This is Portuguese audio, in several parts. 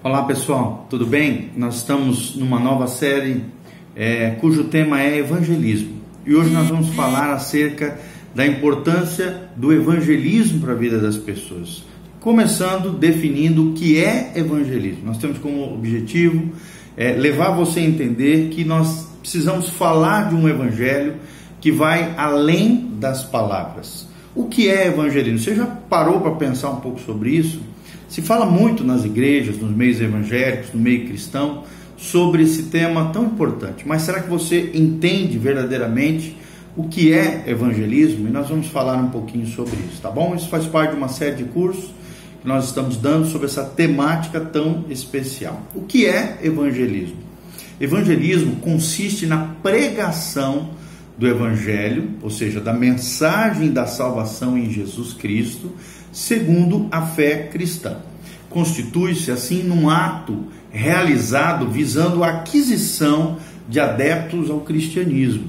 Olá pessoal, tudo bem? Nós estamos numa nova série cujo tema é evangelismo. E hoje nós vamos falar acerca da importância do evangelismo para a vida das pessoas. Começando definindo o que é evangelismo. Nós temos como objetivo levar você a entender que nós precisamos falar de um evangelho que vai além das palavras. O que é evangelismo? Você já parou para pensar um pouco sobre isso? Se fala muito nas igrejas, nos meios evangélicos, no meio cristão, sobre esse tema tão importante. Mas será que você entende verdadeiramente o que é evangelismo? E nós vamos falar um pouquinho sobre isso, tá bom? Isso faz parte de uma série de cursos que nós estamos dando sobre essa temática tão especial. O que é evangelismo? Evangelismo consiste na pregação do evangelho, ou seja, da mensagem da salvação em Jesus Cristo, segundo a fé cristã. Constitui-se assim num ato realizado visando a aquisição de adeptos ao cristianismo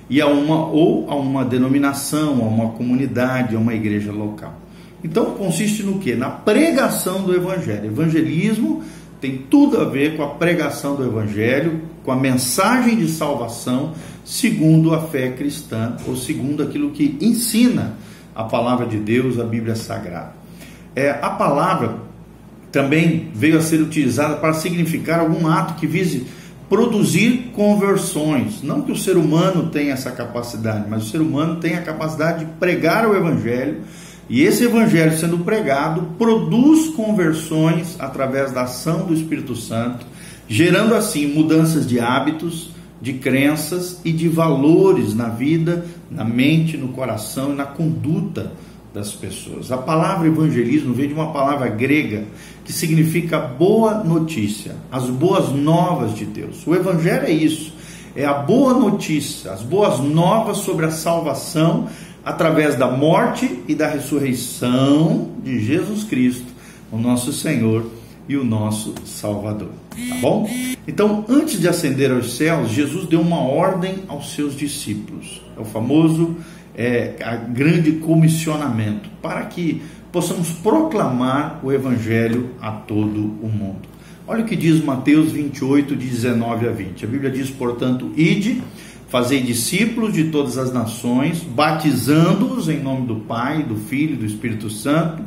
e a uma denominação, a uma comunidade, a uma igreja local. Então consiste no quê? Na pregação do evangelho. Evangelismo tem tudo a ver com a pregação do evangelho, com a mensagem de salvação segundo a fé cristã, ou segundo aquilo que ensina a palavra de Deus, a Bíblia Sagrada. A palavra também veio a ser utilizada para significar algum ato que vise produzir conversões. Não que o ser humano tenha essa capacidade, mas o ser humano tem a capacidade de pregar o evangelho, e esse evangelho sendo pregado produz conversões através da ação do Espírito Santo, gerando assim mudanças de hábitos, de crenças e de valores na vida, na mente, no coração e na conduta das pessoas. A palavra evangelismo vem de uma palavra grega que significa boa notícia, as boas novas de Deus. O evangelho é isso, é a boa notícia, as boas novas sobre a salvação através da morte e da ressurreição de Jesus Cristo, o nosso Senhor e o nosso Salvador, tá bom? Então, antes de ascender aos céus, Jesus deu uma ordem aos seus discípulos, é o famoso grande comissionamento, para que possamos proclamar o evangelho a todo o mundo. Olha o que diz Mateus 28, de 19 a 20, a Bíblia diz, portanto, ide, fazei discípulos de todas as nações, batizando-os em nome do Pai, do Filho e do Espírito Santo,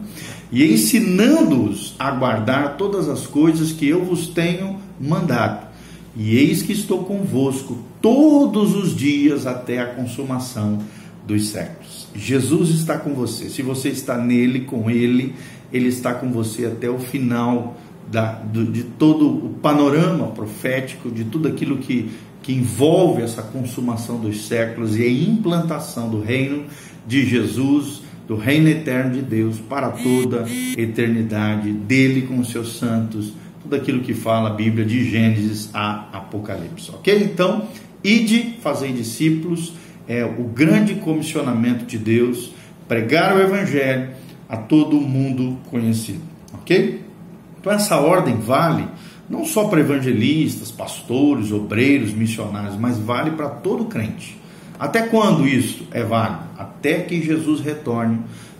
e ensinando-os a guardar todas as coisas que eu vos tenho mandado. E eis que estou convosco todos os dias até a consumação dos séculos. Jesus está com você. Se você está nele, com ele, ele está com você até o final de todo o panorama profético, de tudo aquilo que envolve essa consumação dos séculos e a implantação do reino de Jesus, do reino eterno de Deus para toda a eternidade, dele com os seus santos, tudo aquilo que fala a Bíblia de Gênesis a Apocalipse, ok? Então, ide, fazei discípulos, é o grande comissionamento de Deus, pregar o evangelho a todo o mundo conhecido, ok? Então essa ordem vale não só para evangelistas, pastores, obreiros, missionários, mas vale para todo crente. Até quando isso é válido? Até que Jesus retorne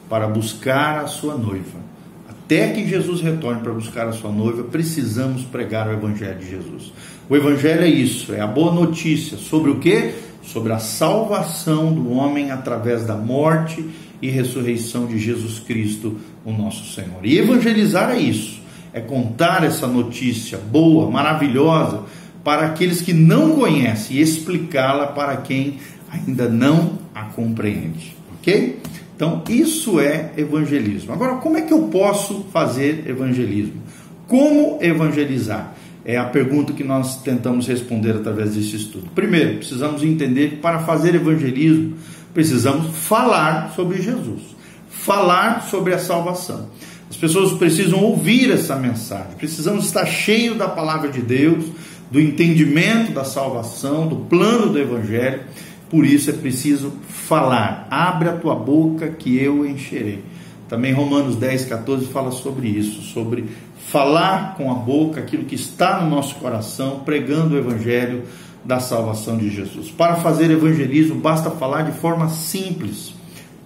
para buscar a sua noiva. Até que Jesus retorne para buscar a sua noiva, precisamos pregar o evangelho de Jesus. O evangelho é isso, é a boa notícia. Sobre o quê? Sobre a salvação do homem através da morte e ressurreição de Jesus Cristo, o nosso Senhor. E evangelizar é isso. É contar essa notícia boa, maravilhosa, para aqueles que não conhecem e explicá-la para quem ainda não a compreende, ok? Então, isso é evangelismo. Agora, como é que eu posso fazer evangelismo? Como evangelizar? É a pergunta que nós tentamos responder através desse estudo. Primeiro, precisamos entender que para fazer evangelismo, precisamos falar sobre Jesus, falar sobre a salvação. As pessoas precisam ouvir essa mensagem, precisamos estar cheios da palavra de Deus, do entendimento da salvação, do plano do evangelho. Por isso é preciso falar. Abre a tua boca que eu encherei. Também Romanos 10,14 fala sobre isso, sobre falar com a boca aquilo que está no nosso coração, pregando o evangelho da salvação de Jesus. Para fazer evangelismo basta falar de forma simples,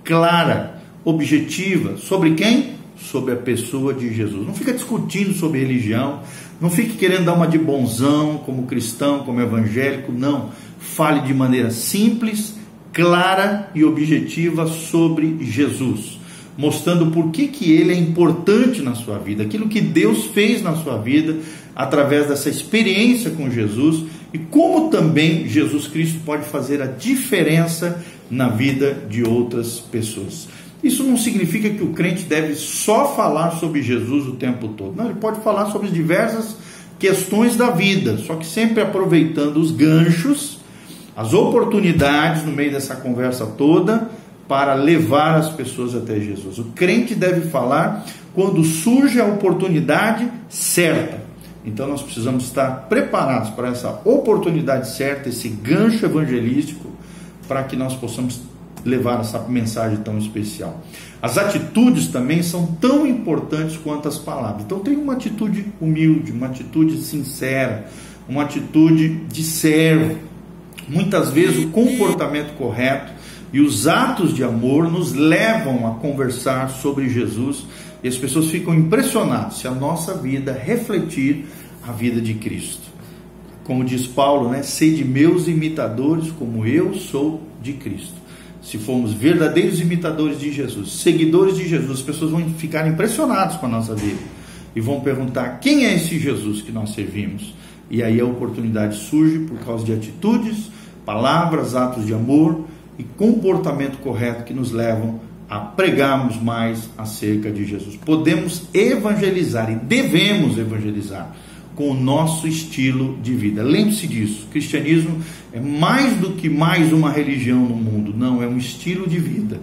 clara, objetiva. Sobre quem? sobre a pessoa de Jesus. Não fica discutindo sobre religião, não fique querendo dar uma de bonzão, como cristão, como evangélico, não. Fale de maneira simples, clara e objetiva sobre Jesus, mostrando por que ele é importante na sua vida, aquilo que Deus fez na sua vida, através dessa experiência com Jesus, e como também Jesus Cristo pode fazer a diferença na vida de outras pessoas. Isso não significa que o crente deve só falar sobre Jesus o tempo todo. Não, ele pode falar sobre diversas questões da vida, só que sempre aproveitando os ganchos, as oportunidades no meio dessa conversa toda, para levar as pessoas até Jesus. O crente deve falar quando surge a oportunidade certa. Então nós precisamos estar preparados para essa oportunidade certa, esse gancho evangelístico, para que nós possamos levar essa mensagem tão especial. As atitudes também são tão importantes quanto as palavras. Então tem uma atitude humilde, uma atitude sincera, uma atitude de servo. Muitas vezes o comportamento correto e os atos de amor nos levam a conversar sobre Jesus, e as pessoas ficam impressionadas se a nossa vida refletir a vida de Cristo. Como diz Paulo, né? Sede meus imitadores, como eu sou de Cristo. Se formos verdadeiros imitadores de Jesus, seguidores de Jesus, as pessoas vão ficar impressionadas com a nossa vida e vão perguntar: quem é esse Jesus que nós servimos? E aí a oportunidade surge por causa de atitudes, palavras, atos de amor e comportamento correto que nos levam a pregarmos mais acerca de Jesus. Podemos evangelizar e devemos evangelizar com o nosso estilo de vida. Lembre-se disso, o cristianismo é mais do que mais uma religião no mundo, não, é um estilo de vida,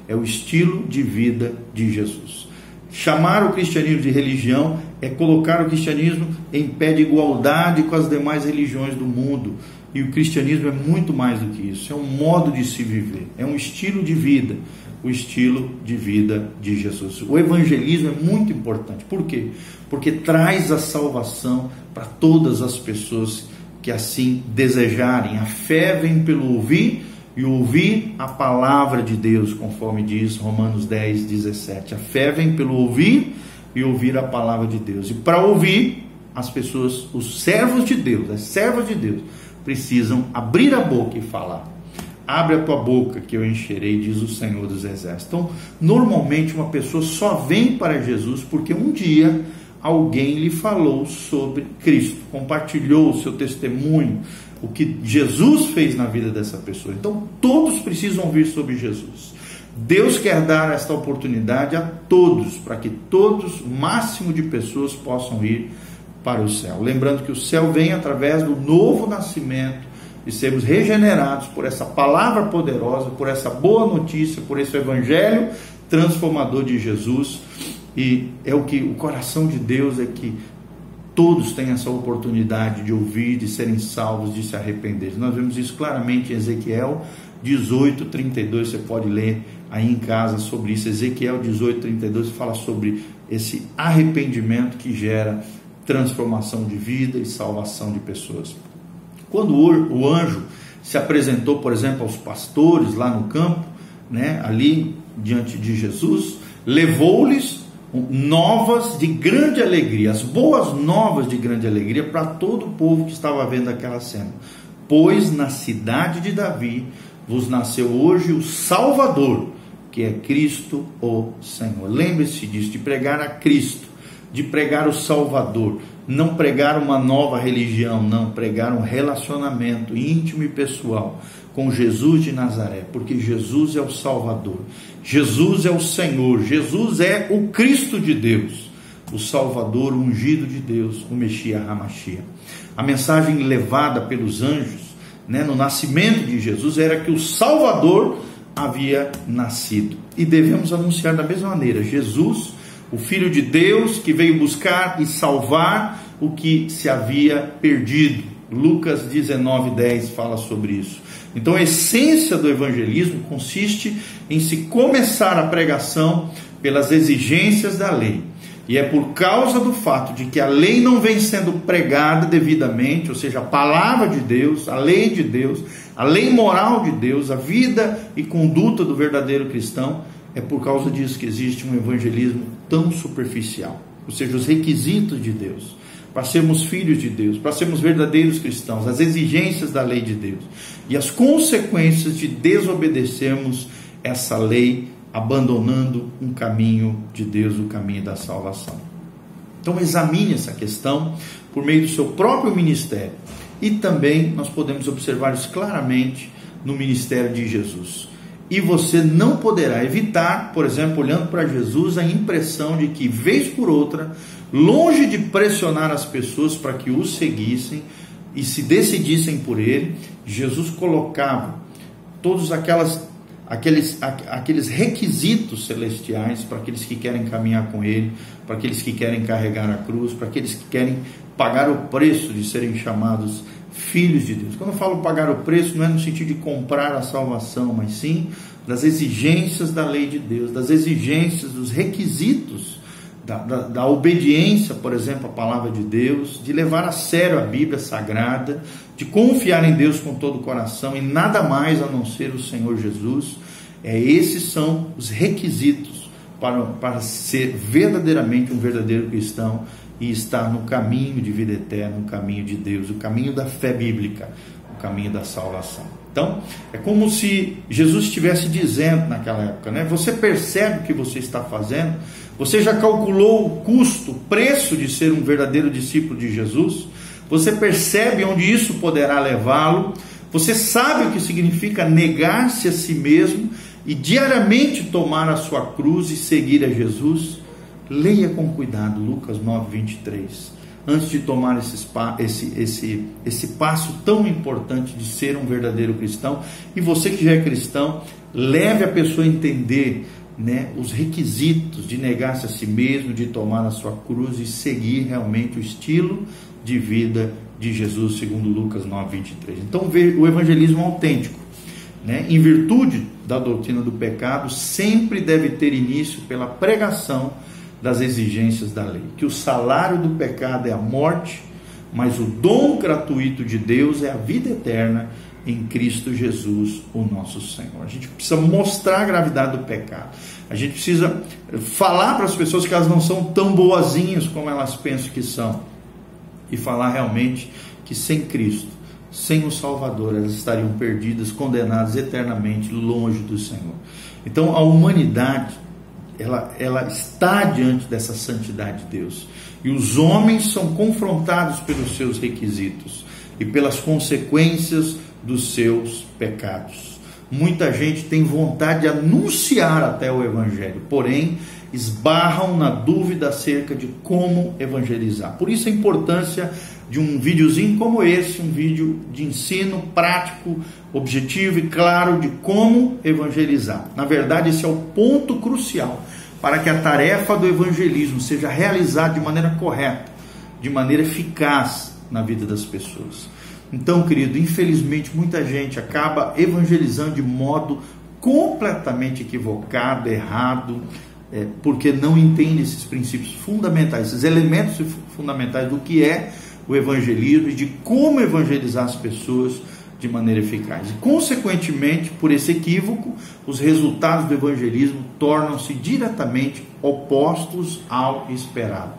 é o estilo de vida de Jesus. Chamar o cristianismo de religião é colocar o cristianismo em pé de igualdade com as demais religiões do mundo, e o cristianismo é muito mais do que isso, é um modo de se viver, é um estilo de vida, o estilo de vida de Jesus. O evangelismo é muito importante. Por quê? Porque traz a salvação para todas as pessoas que assim desejarem. A fé vem pelo ouvir, e ouvir a palavra de Deus, conforme diz Romanos 10, 17. A fé vem pelo ouvir e ouvir a palavra de Deus. E para ouvir, as pessoas, os servos de Deus, as servas de Deus, precisam abrir a boca e falar. Abre a tua boca que eu encherei, diz o Senhor dos Exércitos. Então, normalmente uma pessoa só vem para Jesus porque um dia alguém lhe falou sobre Cristo, compartilhou o seu testemunho, o que Jesus fez na vida dessa pessoa. Então, todos precisam ouvir sobre Jesus. Deus quer dar esta oportunidade a todos, para que todos, o máximo de pessoas, possam ir para o céu. Lembrando que o céu vem através do novo nascimento, de sermos regenerados por essa palavra poderosa, por essa boa notícia, por esse evangelho transformador de Jesus. E é o que o coração de Deus é que todos têm essa oportunidade de ouvir, de serem salvos, de se arrepender. Nós vemos isso claramente em Ezequiel 18, 32, você pode ler aí em casa sobre isso. Ezequiel 18, 32 fala sobre esse arrependimento que gera transformação de vida e salvação de pessoas. Quando o anjo se apresentou, por exemplo, aos pastores lá no campo, né, ali diante de Jesus, levou-lhes novas de grande alegria, as boas novas de grande alegria para todo o povo que estava vendo aquela cena. Pois na cidade de Davi vos nasceu hoje o Salvador, que é Cristo o Senhor. Lembre-se disso, de pregar a Cristo, de pregar o Salvador, não pregar uma nova religião, não, pregar um relacionamento íntimo e pessoal com Jesus de Nazaré, porque Jesus é o Salvador, Jesus é o Senhor, Jesus é o Cristo de Deus, o Salvador, o ungido de Deus, o Messias Hamashia. A mensagem levada pelos anjos, né, no nascimento de Jesus, era que o Salvador havia nascido, e devemos anunciar da mesma maneira: Jesus, o Filho de Deus, que veio buscar e salvar o que se havia perdido. Lucas 19:10 fala sobre isso. Então a essência do evangelismo consiste em se começar a pregação pelas exigências da lei. E é por causa do fato de que a lei não vem sendo pregada devidamente, ou seja, a palavra de Deus, a lei de Deus, a lei moral de Deus, a vida e conduta do verdadeiro cristão, é por causa disso que existe um evangelismo tão superficial. Ou seja, os requisitos de Deus, para sermos filhos de Deus, para sermos verdadeiros cristãos, as exigências da lei de Deus e as consequências de desobedecermos essa lei, abandonando um caminho de Deus, o caminho da salvação. Então examine essa questão por meio do seu próprio ministério. E também nós podemos observar isso claramente no ministério de Jesus. E você não poderá evitar, por exemplo, olhando para Jesus, a impressão de que, vez por outra, longe de pressionar as pessoas para que o seguissem e se decidissem por ele, Jesus colocava todos aqueles requisitos celestiais para aqueles que querem caminhar com ele, para aqueles que querem carregar a cruz, para aqueles que querem pagar o preço de serem chamados filhos de Deus. Quando eu falo pagar o preço, não é no sentido de comprar a salvação, mas sim das exigências da lei de Deus, das exigências, dos requisitos da obediência, por exemplo, à palavra de Deus, de levar a sério a Bíblia Sagrada, de confiar em Deus com todo o coração e nada mais a não ser o Senhor Jesus. Esses são os requisitos para ser verdadeiramente um verdadeiro cristão e estar no caminho de vida eterna, no caminho de Deus, o caminho da fé bíblica, o caminho da salvação. Então, é como se Jesus estivesse dizendo naquela época, né? Você percebe o que você está fazendo? Você já calculou o custo, o preço de ser um verdadeiro discípulo de Jesus? Você percebe onde isso poderá levá-lo? Você sabe o que significa negar-se a si mesmo e diariamente tomar a sua cruz e seguir a Jesus? Leia com cuidado Lucas 9:23, antes de tomar esse passo tão importante de ser um verdadeiro cristão. E você que já é cristão, leve a pessoa a entender, né, os requisitos de negar-se a si mesmo, de tomar a sua cruz e seguir realmente o estilo de vida de Jesus, segundo Lucas 9:23. Então, o evangelismo autêntico, né, em virtude da doutrina do pecado, sempre deve ter início pela pregação das exigências da lei, que o salário do pecado é a morte, mas o dom gratuito de Deus é a vida eterna em Cristo Jesus, o nosso Senhor. A gente precisa mostrar a gravidade do pecado, a gente precisa falar para as pessoas que elas não são tão boazinhas como elas pensam que são, e falar realmente que sem Cristo, sem o Salvador, elas estariam perdidas, condenadas eternamente longe do Senhor. Então a humanidade ela está diante dessa santidade de Deus, e os homens são confrontados pelos seus requisitos e pelas consequências dos seus pecados. Muita gente tem vontade de anunciar até o evangelho, porém esbarram na dúvida acerca de como evangelizar. Por isso a importância de um videozinho como esse, um vídeo de ensino prático, objetivo e claro de como evangelizar. Na verdade, esse é o ponto crucial para que a tarefa do evangelismo seja realizada de maneira correta, de maneira eficaz na vida das pessoas. Então, querido, infelizmente muita gente acaba evangelizando de modo completamente equivocado, errado, porque não entende esses princípios fundamentais, esses elementos fundamentais do que é o evangelismo e de como evangelizar as pessoas de maneira eficaz. E, consequentemente, por esse equívoco, os resultados do evangelismo tornam-se diretamente opostos ao esperado.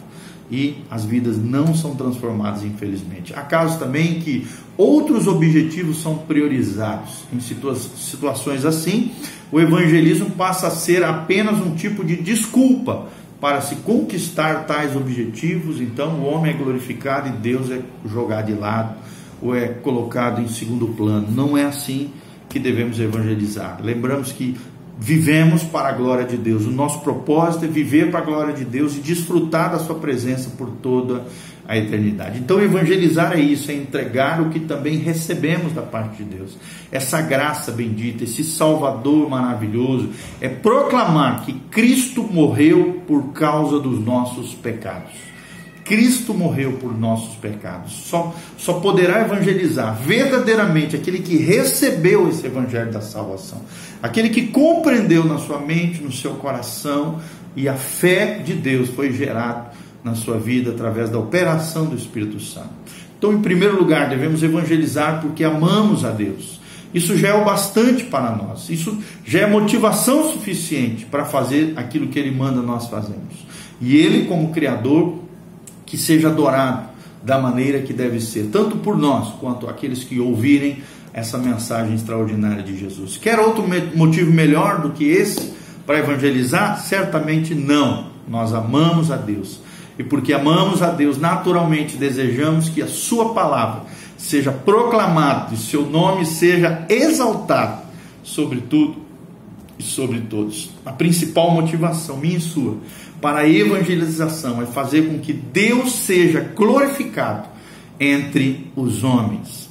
E as vidas não são transformadas, infelizmente. Há casos também que outros objetivos são priorizados. Em situações assim, o evangelismo passa a ser apenas um tipo de desculpa para se conquistar tais objetivos. Então o homem é glorificado e Deus é jogado de lado, ou é colocado em segundo plano. Não é assim que devemos evangelizar. Lembramos que vivemos para a glória de Deus. O nosso propósito é viver para a glória de Deus e desfrutar da sua presença por toda a eternidade. Então evangelizar é isso, é entregar o que também recebemos da parte de Deus. Essa graça bendita, esse Salvador maravilhoso, é proclamar que Cristo morreu por causa dos nossos pecados. Cristo morreu por nossos pecados. Só poderá evangelizar verdadeiramente aquele que recebeu esse evangelho da salvação, aquele que compreendeu na sua mente, no seu coração, e a fé de Deus foi gerada na sua vida através da operação do Espírito Santo. Então, em primeiro lugar, devemos evangelizar porque amamos a Deus. Isso já é o bastante para nós. Isso já é motivação suficiente para fazer aquilo que Ele manda nós fazermos. E Ele, como Criador, que seja adorado da maneira que deve ser, tanto por nós quanto aqueles que ouvirem essa mensagem extraordinária de Jesus. Quer outro motivo melhor do que esse para evangelizar? Certamente não. Nós amamos a Deus. E porque amamos a Deus, naturalmente desejamos que a sua palavra seja proclamada e seu nome seja exaltado sobre tudo e sobre todos. A principal motivação, minha e sua, para a evangelização é fazer com que Deus seja glorificado entre os homens.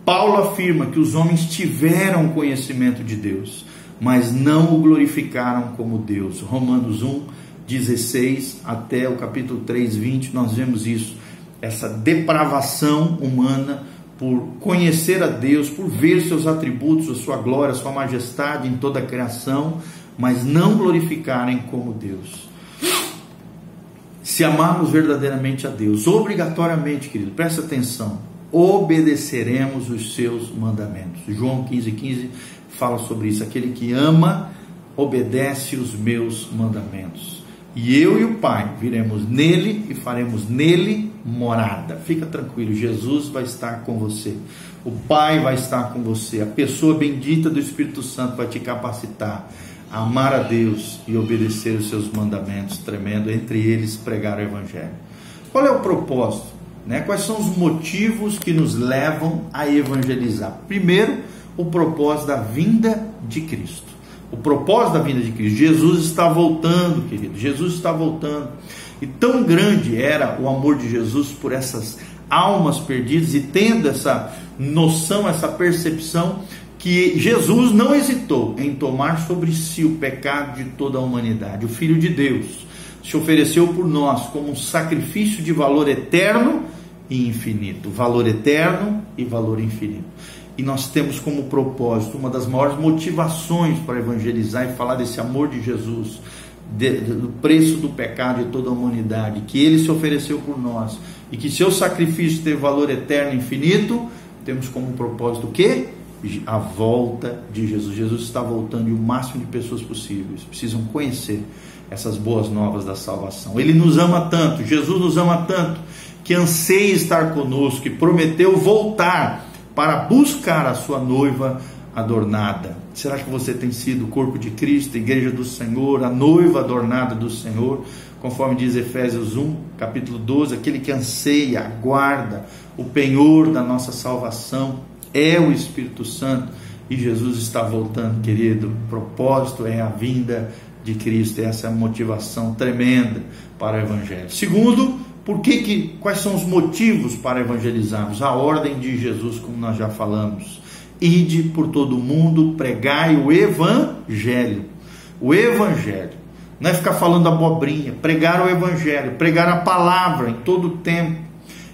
Paulo afirma que os homens tiveram conhecimento de Deus, mas não o glorificaram como Deus. Romanos 1:16 até o capítulo 3:20, nós vemos isso, essa depravação humana por conhecer a Deus, por ver seus atributos, a sua glória, a sua majestade em toda a criação, mas não glorificarem como Deus. Se amarmos verdadeiramente a Deus, obrigatoriamente, querido, presta atenção, obedeceremos os seus mandamentos. João 15:15 fala sobre isso. Aquele que ama, obedece os meus mandamentos. E eu e o Pai viremos nele e faremos nele morada. Fica tranquilo, Jesus vai estar com você. O Pai vai estar com você. A pessoa bendita do Espírito Santo vai te capacitar a amar a Deus e obedecer os seus mandamentos. Tremendo, entre eles pregar o Evangelho. Qual é o propósito? Quais são os motivos que nos levam a evangelizar? Primeiro, o propósito da vinda de Cristo. O propósito da vinda de Cristo. Jesus está voltando, querido. Jesus está voltando. E tão grande era o amor de Jesus por essas almas perdidas, e tendo essa noção, essa percepção, que Jesus não hesitou em tomar sobre si o pecado de toda a humanidade. O Filho de Deus se ofereceu por nós como um sacrifício de valor eterno e infinito. Valor eterno e valor infinito. E nós temos como propósito, uma das maiores motivações para evangelizar e falar desse amor de Jesus, do preço do pecado de toda a humanidade, que Ele se ofereceu por nós, e que seu sacrifício teve valor eterno e infinito. Temos como propósito o quê? A volta de Jesus. Jesus está voltando, e o máximo de pessoas possíveis precisam conhecer essas boas novas da salvação. Ele nos ama tanto, Jesus nos ama tanto, que anseia estar conosco e prometeu voltar para buscar a sua noiva adornada. Será que você tem sido o corpo de Cristo, a igreja do Senhor, a noiva adornada do Senhor? Conforme diz Efésios 1, capítulo 12, aquele que anseia, aguarda o penhor da nossa salvação é o Espírito Santo, e Jesus está voltando, querido. O propósito é a vinda de Cristo. Essa é a motivação tremenda para o Evangelho. Segundo, quais são os motivos para evangelizarmos? A ordem de Jesus, como nós já falamos: ide por todo o mundo, pregai o Evangelho. O Evangelho não é ficar falando abobrinha, pregar o Evangelho, pregar a palavra em todo o tempo.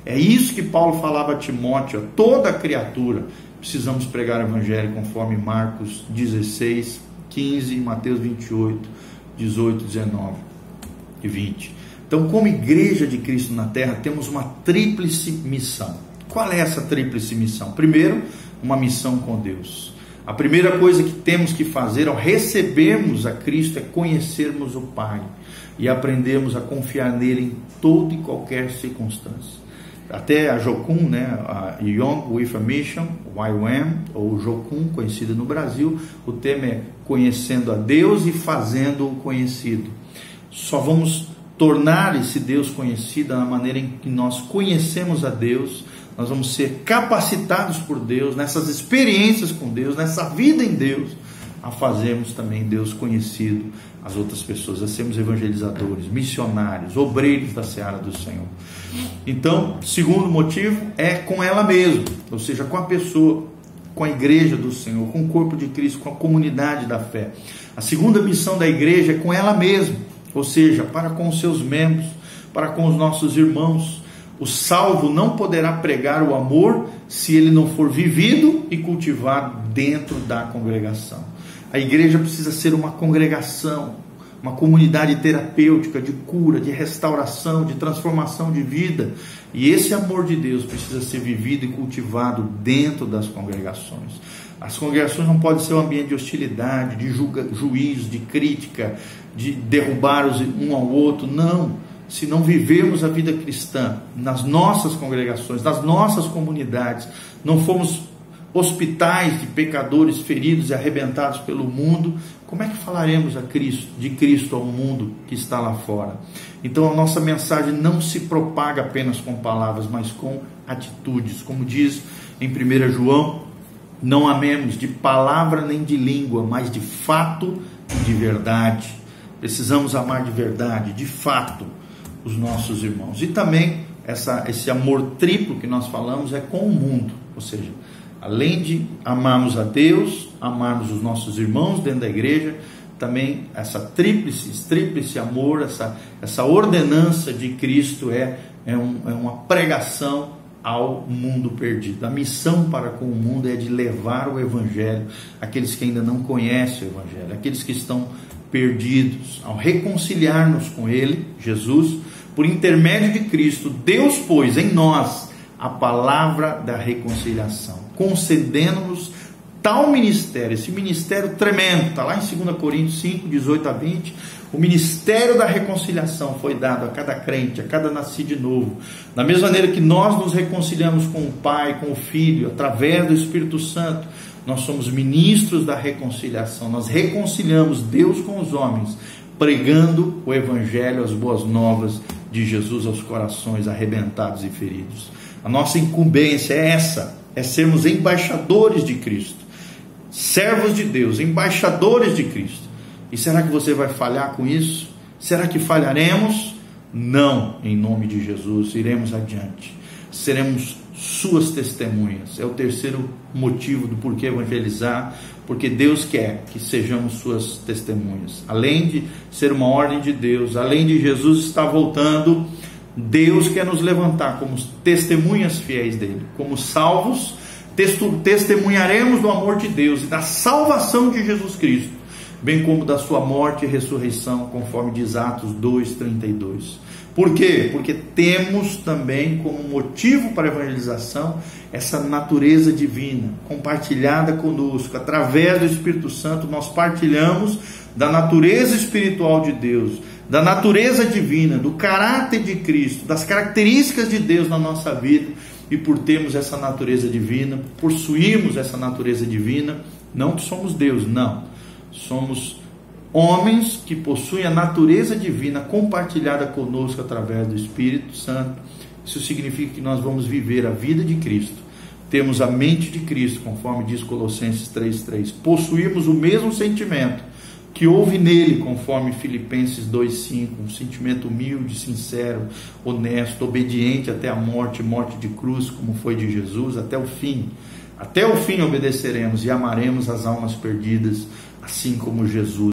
É isso que Paulo falava a Timóteo: toda criatura precisamos pregar o Evangelho, conforme Marcos 16, 15, Mateus 28, 18, 19 e 20. Então, como igreja de Cristo na terra, temos uma tríplice missão. Qual é essa tríplice missão? Primeiro, uma missão com Deus. A primeira coisa que temos que fazer ao recebermos a Cristo é conhecermos o Pai e aprendermos a confiar nele em toda e qualquer circunstância. Até a Jocum, a Young with a Mission, YWAM, ou Jocum, conhecida no Brasil, o tema é conhecendo a Deus e fazendo-o conhecido. Só vamos tornar esse Deus conhecido na maneira em que nós conhecemos a Deus. Nós vamos ser capacitados por Deus, nessas experiências com Deus, nessa vida em Deus, a fazermos também Deus conhecido às outras pessoas, a sermos evangelizadores, missionários, obreiros da seara do Senhor. Então, segundo motivo é com ela mesma, ou seja, com a pessoa, com a igreja do Senhor, com o corpo de Cristo, com a comunidade da fé. A segunda missão da igreja é com ela mesma, ou seja, para com os seus membros, para com os nossos irmãos. O salvo não poderá pregar o amor se ele não for vivido e cultivado dentro da congregação. A igreja precisa ser uma congregação, uma comunidade terapêutica de cura, de restauração, de transformação de vida. E esse amor de Deus precisa ser vivido e cultivado dentro das congregações. As congregações não podem ser um ambiente de hostilidade, de juízo, de crítica, de derrubar um ao outro. Não. Se não vivemos a vida cristã nas nossas congregações, nas nossas comunidades, não fomos hospitais de pecadores feridos e arrebentados pelo mundo, como é que falaremos de Cristo ao mundo que está lá fora? Então a nossa mensagem não se propaga apenas com palavras, mas com atitudes. Como diz em 1 João, não amemos de palavra nem de língua, mas de fato e de verdade. Precisamos amar de verdade, de fato, os nossos irmãos. E também esse amor triplo que nós falamos é com o mundo, ou seja, além de amarmos a Deus, amarmos os nossos irmãos dentro da igreja, também essa tríplice amor, essa ordenança de Cristo é uma pregação ao mundo perdido. A missão para com o mundo é de levar o Evangelho àqueles que ainda não conhecem o Evangelho, àqueles que estão perdidos. Ao reconciliar-nos com Ele, Jesus, por intermédio de Cristo, Deus pôs em nós a palavra da reconciliação, concedendo-nos tal ministério, esse ministério tremendo, está lá em 2 Coríntios 5, 18 a 20, o ministério da reconciliação foi dado a cada crente, a cada nascido de novo, da mesma maneira que nós nos reconciliamos com o Pai, com o Filho, através do Espírito Santo, nós somos ministros da reconciliação, nós reconciliamos Deus com os homens, pregando o Evangelho, as boas novas de Jesus aos corações arrebentados e feridos. A nossa incumbência é essa, é sermos embaixadores de Cristo, servos de Deus, embaixadores de Cristo. E será que você vai falhar com isso? Será que falharemos? Não, em nome de Jesus, iremos adiante. Seremos suas testemunhas. É o terceiro motivo do porquê evangelizar, porque Deus quer que sejamos suas testemunhas. Além de ser uma ordem de Deus, além de Jesus estar voltando, Deus quer nos levantar como testemunhas fiéis dele, como salvos. Testemunharemos do amor de Deus e da salvação de Jesus Cristo, bem como da sua morte e ressurreição, conforme diz Atos 2:32. Por quê? Porque temos também como motivo para a evangelização essa natureza divina, compartilhada conosco, através do Espírito Santo, nós partilhamos da natureza espiritual de Deus, da natureza divina, do caráter de Cristo, das características de Deus na nossa vida. E por termos essa natureza divina, possuirmos essa natureza divina, não que somos Deus, não. Somos homens que possuem a natureza divina compartilhada conosco através do Espírito Santo. Isso significa que nós vamos viver a vida de Cristo. Temos a mente de Cristo, conforme diz Colossenses 3:3. Possuímos o mesmo sentimento que houve nele, conforme Filipenses 2:5, um sentimento humilde, sincero, honesto, obediente até a morte de cruz, como foi de Jesus, até o fim. Até o fim obedeceremos e amaremos as almas perdidas, assim como Jesus.